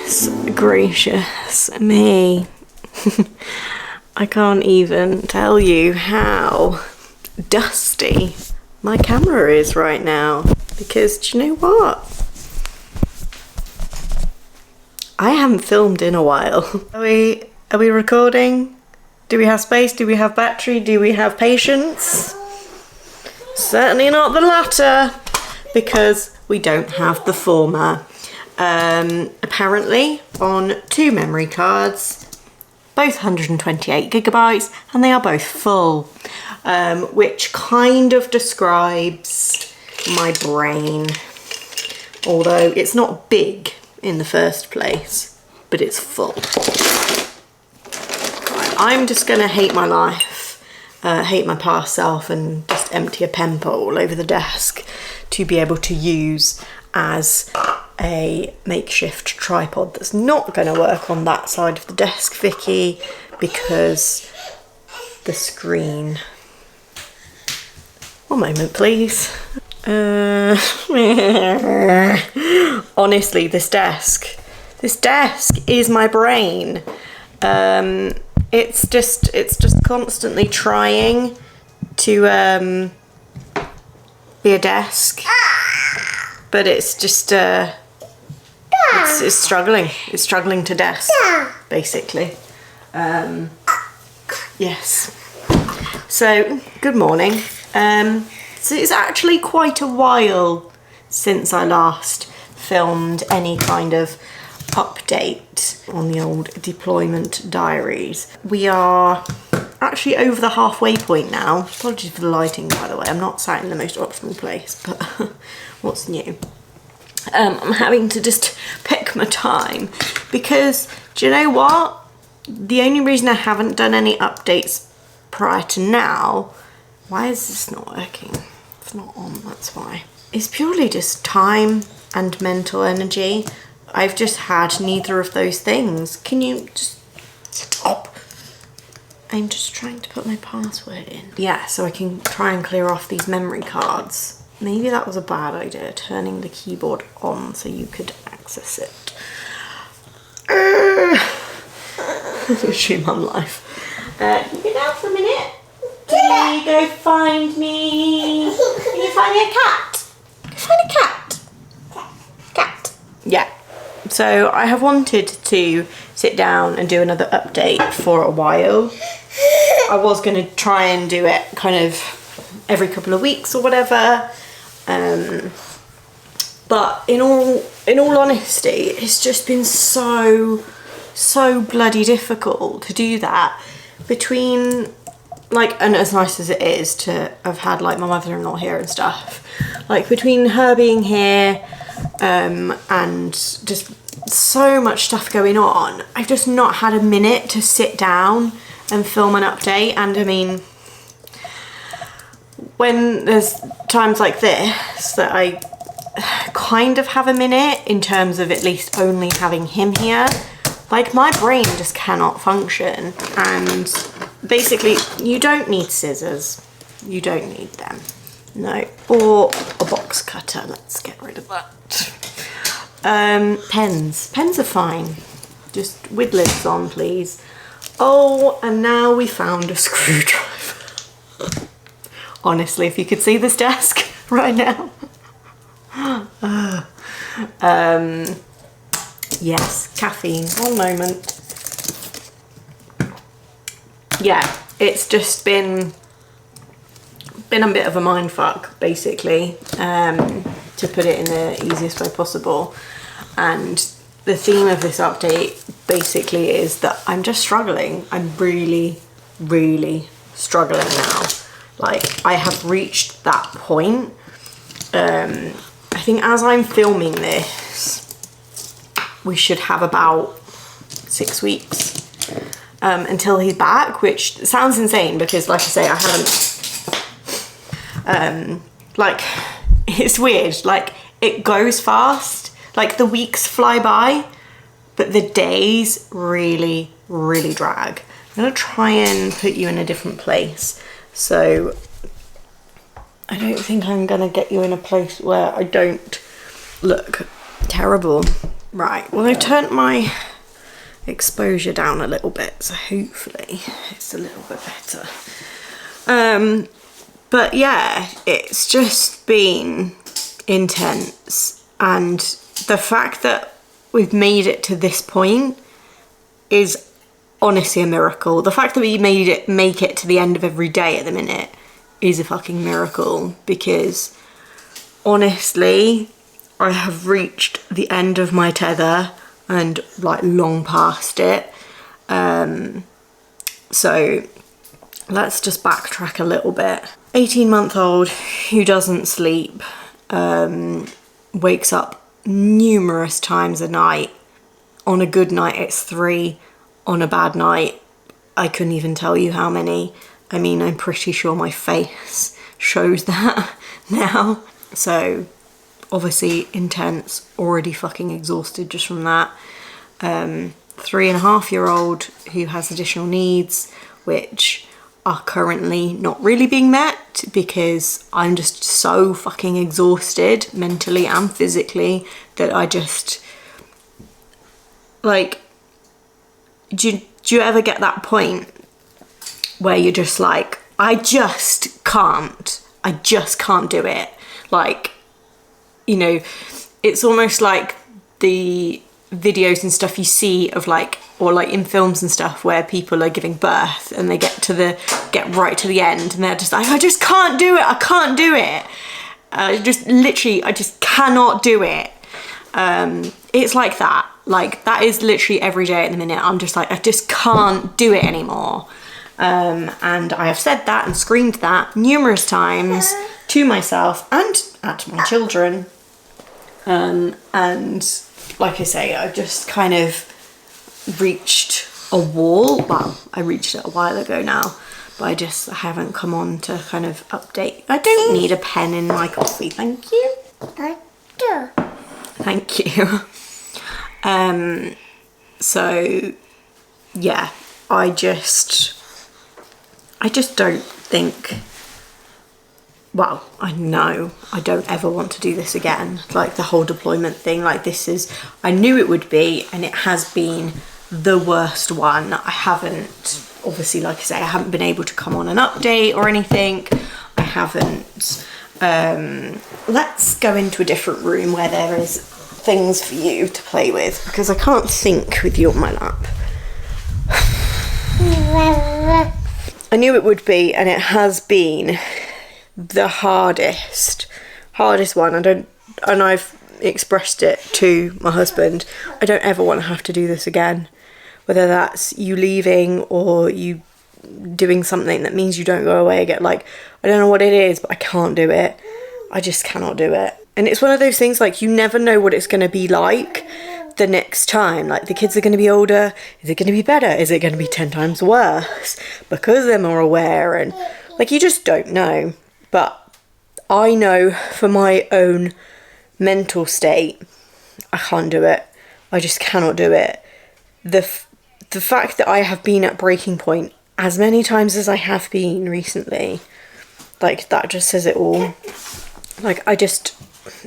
Goodness gracious me. I can't even tell you how dusty my camera is right now, because do you know what? I haven't filmed in a while. Are we recording? Do we have space? Do we have battery? Do we have patience? Certainly not the latter, because we don't have the former. Apparently on 2 memory cards, both 128 gigabytes, and they are both full, which kind of describes my brain, although it's not big in the first place, but it's full. Right, I'm just gonna hate my life, hate my past self, and just empty a pen pot all over the desk to be able to use as a makeshift tripod that's not going to work on that side of the desk, Vicky, because the screen. One moment, please. Honestly, this desk is my brain. It's just constantly trying to be a desk, but it's just it's struggling. It's struggling to death, basically. Yes. So, good morning. So it's actually quite a while since I last filmed any kind of update on the old deployment diaries. We are actually over the halfway point now. Apologies for the lighting, by the way. I'm not sat in the most optimal place, but what's new? I'm having to just pick my time, because do you know what? The only reason I haven't done any updates prior to now, why is this not working? It's not on, that's why. It's purely just time and mental energy. I've just had neither of those things. Can you just stop? I'm just trying to put my password in. Yeah, so I can try and clear off these memory cards. Maybe that was a bad idea, turning the keyboard on so you could access it. Literally mum life. Can you get down for a minute? Can you go find me? Can you find me a cat? Go find a cat. Cat. Yeah. So I have wanted to sit down and do another update for a while. I was going to try and do it kind of every couple of weeks or whatever. But in all honesty, it's just been so bloody difficult to do that, between like, and as nice as it is to have had like my mother-in-law here and stuff, like between her being here and just so much stuff going on, I've just not had a minute to sit down and film an update. And I mean, when there's times like this that I kind of have a minute, in terms of at least only having him here, like my brain just cannot function. And basically, you don't need scissors. You don't need them. No. Or a box cutter. Let's get rid of that. Pens. Pens are fine. Just with lids on, please. Oh, and now we found a screwdriver. Honestly, if you could see this desk right now. Yes, caffeine. One moment. Yeah, it's just been a bit of a mindfuck, basically, to put it in the easiest way possible. And the theme of this update basically is that I'm just struggling. I'm really, really struggling now. Like, I have reached that point. I think as I'm filming this, we should have about 6 weeks until he's back, which sounds insane because, like I say, I haven't, like, it's weird. Like, it goes fast. Like, the weeks fly by, but the days really, really drag. I'm gonna try and put you in a different place. So I don't think I'm gonna get you in a place where I don't look terrible. Right, well, I've turned my exposure down a little bit, so hopefully it's a little bit better. But yeah, it's just been intense, and the fact that we've made it to this point is honestly a miracle. The fact that we make it to the end of every day at the minute is a fucking miracle, because honestly, I have reached the end of my tether and like long past it. So let's just backtrack a little bit. 18-month-old who doesn't sleep, wakes up numerous times a night. On a good night it's 3, on a bad night I couldn't even tell you how many. I mean, I'm pretty sure my face shows that now. So obviously intense, already fucking exhausted just from that. 3.5-year-old who has additional needs, which are currently not really being met because I'm just so fucking exhausted mentally and physically that I just, like, do you ever get that point where you're just like, I just can't do it? Like, you know, it's almost like the videos and stuff you see of like, or like in films and stuff where people are giving birth and they get right to the end and they're just like, I just can't do it, I can't do it. I just cannot do it. It's like that. Like, that is literally every day at the minute. I'm just like, I just can't do it anymore. And I have said that and screamed that numerous times to myself and at my children. And like I say, I've just kind of reached a wall. Well, I reached it a while ago now, but I haven't come on to kind of update. I don't need a pen in my coffee, thank you. Thank you. So yeah, I just don't think, well, I know I don't ever want to do this again. Like the whole deployment thing, like this is, I knew it would be, and it has been the worst one. I haven't, obviously, like I say, I haven't been able to come on an update or anything. I haven't. Let's go into a different room where there is things for you to play with, because I can't think with you on my lap. I knew it would be, and it has been the hardest one. And I've expressed it to my husband. I don't ever want to have to do this again, whether that's you leaving or you doing something that means you don't go away again. Like, I don't know what it is, but I can't do it. I just cannot do it. And it's one of those things, like, you never know what it's going to be like the next time. Like, the kids are going to be older. Is it going to be better? Is it going to be 10 times worse because they're more aware? And like, you just don't know. But I know for my own mental state, I can't do it. I just cannot do it. The fact that I have been at breaking point as many times as I have been recently, like, that just says it all. Like,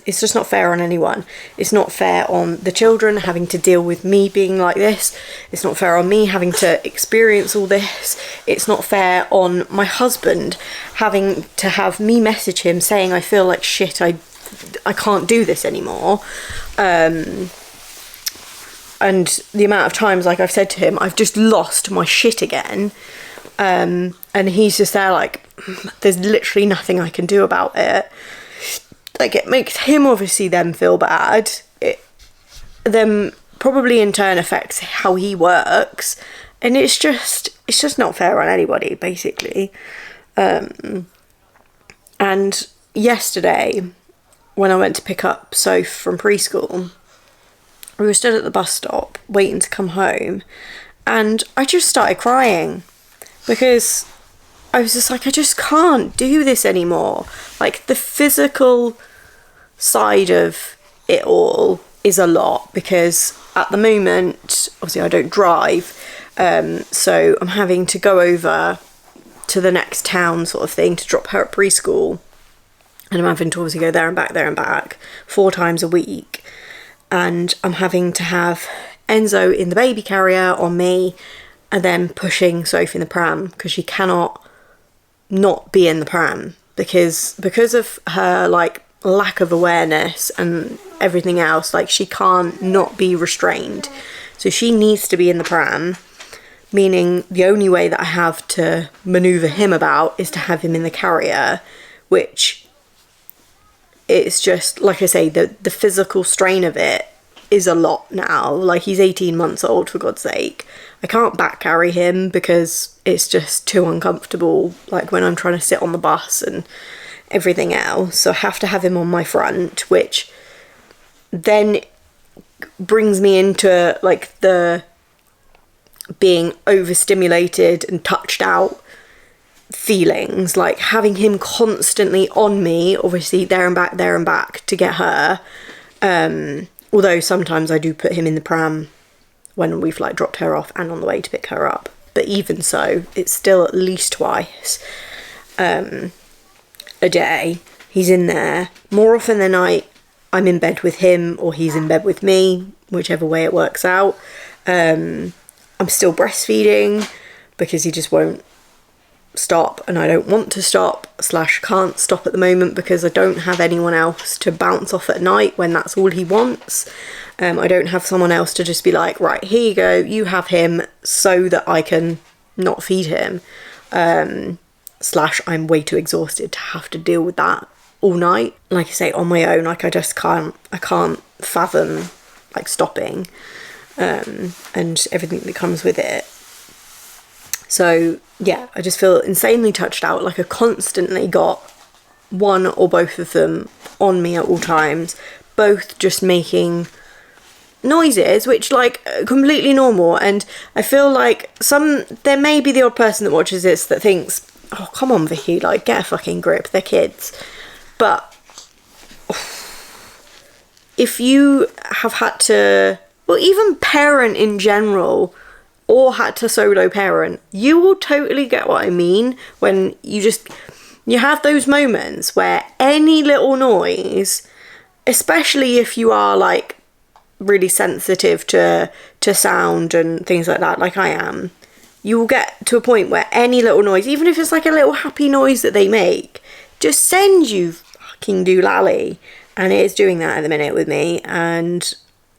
it's just not fair on anyone. It's not fair on the children having to deal with me being like this. It's not fair on me having to experience all this. It's not fair on my husband having to have me message him saying I feel like shit, I can't do this anymore. And the amount of times, like, I've said to him, I've just lost my shit again. And he's just there like, there's literally nothing I can do about it. Like, it makes him obviously then feel bad. It then probably in turn affects how he works. And it's just not fair on anybody, basically. And yesterday, when I went to pick up Soph from preschool, we were stood at the bus stop waiting to come home, and I just started crying because I was just like, I just can't do this anymore. Like, the physical side of it all is a lot, because at the moment, obviously, I don't drive, so I'm having to go over to the next town sort of thing to drop her at preschool, and I'm having to obviously go there and back 4 times a week. and I'm having to have Enzo in the baby carrier on me and then pushing Sophie in the pram, because she cannot not be in the pram because of her like lack of awareness and everything else. Like, she can't not be restrained, so she needs to be in the pram, meaning the only way that I have to maneuver him about is to have him in the carrier, which it's just, like I say, the physical strain of it is a lot now. Like, he's 18 months old, for God's sake. I can't back carry him because it's just too uncomfortable, like when I'm trying to sit on the bus and everything else. So I have to have him on my front, which then brings me into like the being overstimulated and touched out feelings, like having him constantly on me, obviously there and back to get her. Although sometimes I do put him in the pram when we've like dropped her off and on the way to pick her up, but even so, it's still at least twice a day he's in there. More often than not, I'm in bed with him or he's in bed with me, whichever way it works out. I'm still breastfeeding because he just won't stop, and I don't want to stop / can't stop at the moment because I don't have anyone else to bounce off at night when that's all he wants. I don't have someone else to just be like, right, here you go, you have him, so that I can not feed him. / I'm way too exhausted to have to deal with that all night. Like I say, on my own, like I can't fathom like stopping and everything that comes with it. So yeah, I just feel insanely touched out. Like, I constantly got one or both of them on me at all times, both just making noises, which like completely normal. And I feel like there may be the odd person that watches this that thinks, oh, come on, Vicky, like, get a fucking grip, they're kids. But if you have had to, well, even parent in general, or had to solo parent, you will totally get what I mean when you have those moments where any little noise, especially if you are like really sensitive to sound and things like that, like I am, you will get to a point where any little noise, even if it's like a little happy noise that they make, just sends you fucking doolally. And it is doing that at the minute with me, and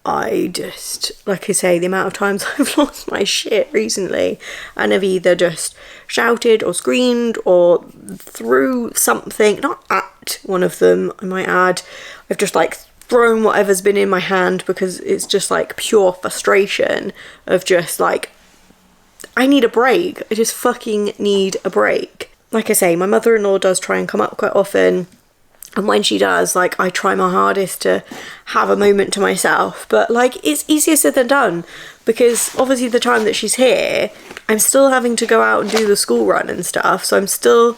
I just, like I say, the amount of times I've lost my shit recently and have either just shouted or screamed or threw something, not at one of them, I might add. I've just like thrown whatever's been in my hand because it's just like pure frustration of just like, I need a break. I just fucking need a break. Like I say, my mother-in-law does try and come up quite often. And when she does, like, I try my hardest to have a moment to myself. But, like, it's easier said than done. Because, obviously, the time that she's here, I'm still having to go out and do the school run and stuff. So I'm still,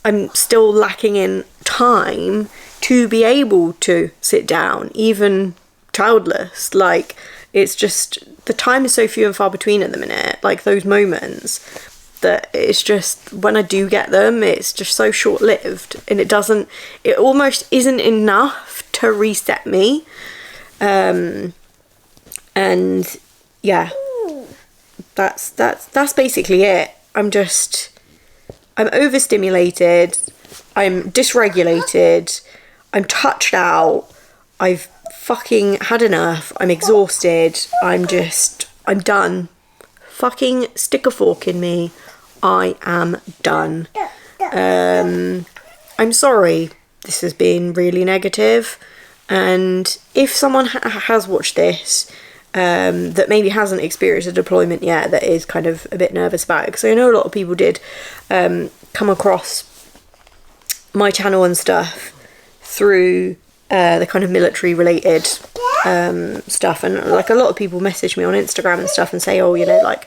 I'm still lacking in time to be able to sit down, even childless. Like, it's just, the time is so few and far between at the minute. Like, those moments, that it's just, when I do get them, it's just so short-lived, and it almost isn't enough to reset me. And yeah, that's basically it. I'm overstimulated, I'm dysregulated, I'm touched out, I've fucking had enough, I'm exhausted, I'm done. Fucking stick a fork in me. I am done. I'm sorry this has been really negative, and if someone has watched this that maybe hasn't experienced a deployment yet, that is kind of a bit nervous about it, because I know a lot of people did come across my channel and stuff through the kind of military related stuff, and like a lot of people message me on Instagram and stuff and say, oh, like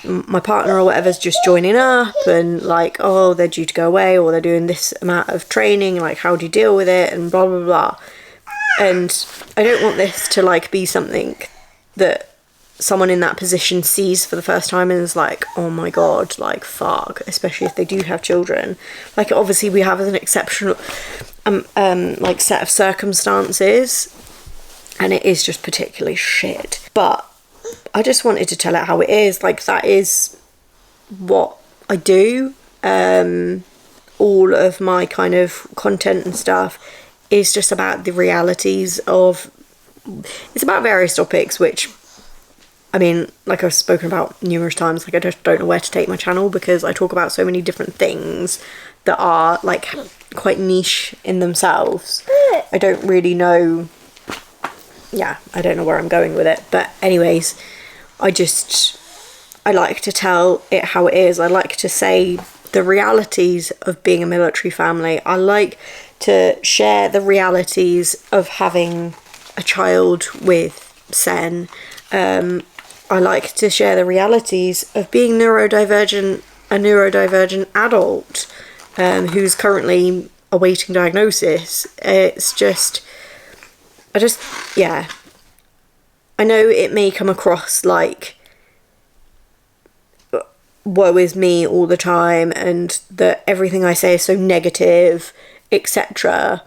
my partner or whatever's just joining up, and like, oh, they're due to go away, or they're doing this amount of training, like, how do you deal with it, and blah blah blah. And I don't want this to like be something that someone in that position sees for the first time and is like, oh my god, like, fuck, especially if they do have children. Like, obviously we have an exceptional like set of circumstances, and it is just particularly shit. But I just wanted to tell it how it is. Like, that is what I do. All of my kind of content and stuff is just about the realities of, it's about various topics, which, I mean, like I've spoken about numerous times, like I just don't know where to take my channel, because I talk about so many different things that are like quite niche in themselves. I don't really know, yeah, I don't know where I'm going with it. But anyways, I like to tell it how it is. I like to say the realities of being a military family. I like to share the realities of having a child with Sen. I like to share the realities of being a neurodivergent adult who's currently awaiting diagnosis. It's just, yeah. I know it may come across like woe is me all the time and that everything I say is so negative, etc.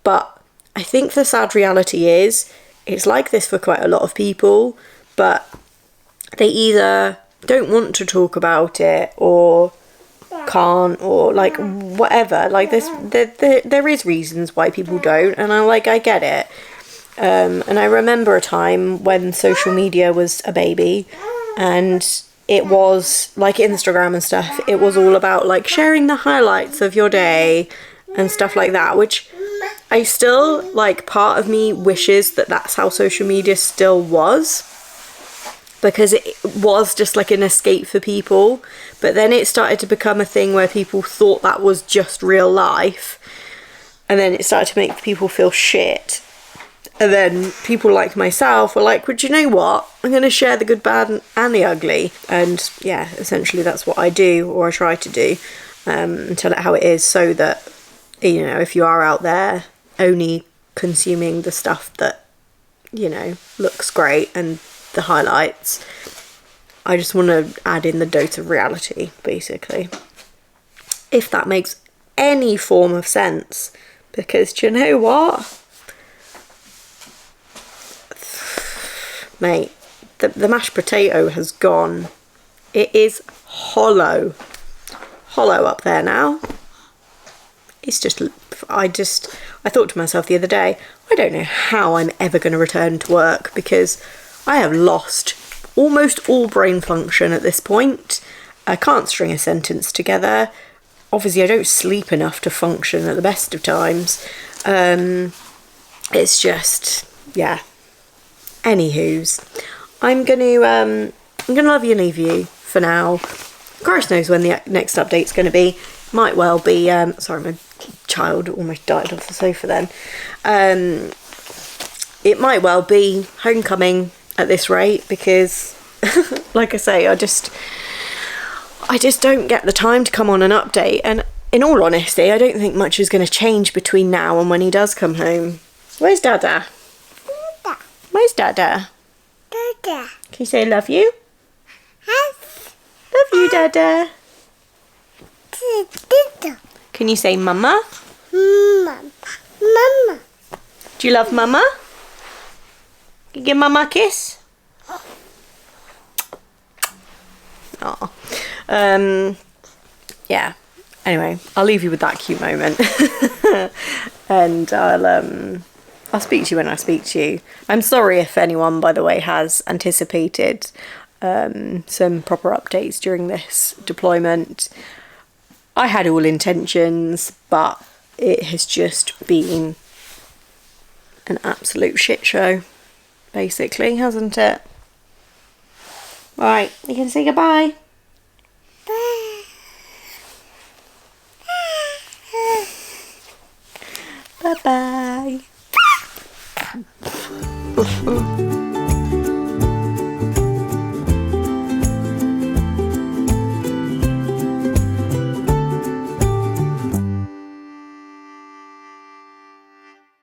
But I think the sad reality is it's like this for quite a lot of people, but they either don't want to talk about it or can't, or like whatever. Like there is reasons why people don't, and I get it. And I remember a time when social media was a baby, and it was like Instagram and stuff, it was all about like sharing the highlights of your day and stuff like that, which I still, like, part of me wishes that that's how social media still was, because it was just like an escape for people. But then it started to become a thing where people thought that was just real life, and then it started to make people feel shit. And then people like myself were like, well, do you know what? I'm going to share the good, bad and the ugly. And yeah, essentially that's what I do, or I try to do, and tell it how it is, so that, you know, if you are out there only consuming the stuff that, you know, looks great and the highlights, I just want to add in the dose of reality, basically. If that makes any form of sense. Because do you know what? Mate, the mashed potato has gone. It is hollow up there now. It's just, I thought to myself the other day, I don't know how I'm ever going to return to work, because I have lost almost all brain function at this point. I can't string a sentence together. Obviously I don't sleep enough to function at the best of times. It's just, yeah. Anywho's, I'm gonna love you and leave you for now. Christ knows when the next update's gonna be. Might well be, sorry, my child almost died off the sofa then. It might well be homecoming at this rate, because like I say, I just don't get the time to come on an update, and in all honesty, I don't think much is going to change between now and when he does come home. Where's Dada? Where's Dada? Dada. Can you say love you? Love you, Dada. Can you say mama? Mama. Do you love mama? Can you give mama a kiss? Oh. Yeah. Anyway, I'll leave you with that cute moment. And I'll speak to you when I speak to you. I'm sorry if anyone, by the way, has anticipated some proper updates during this deployment. I had all intentions, but it has just been an absolute shit show, basically, hasn't it? Right, you can say goodbye.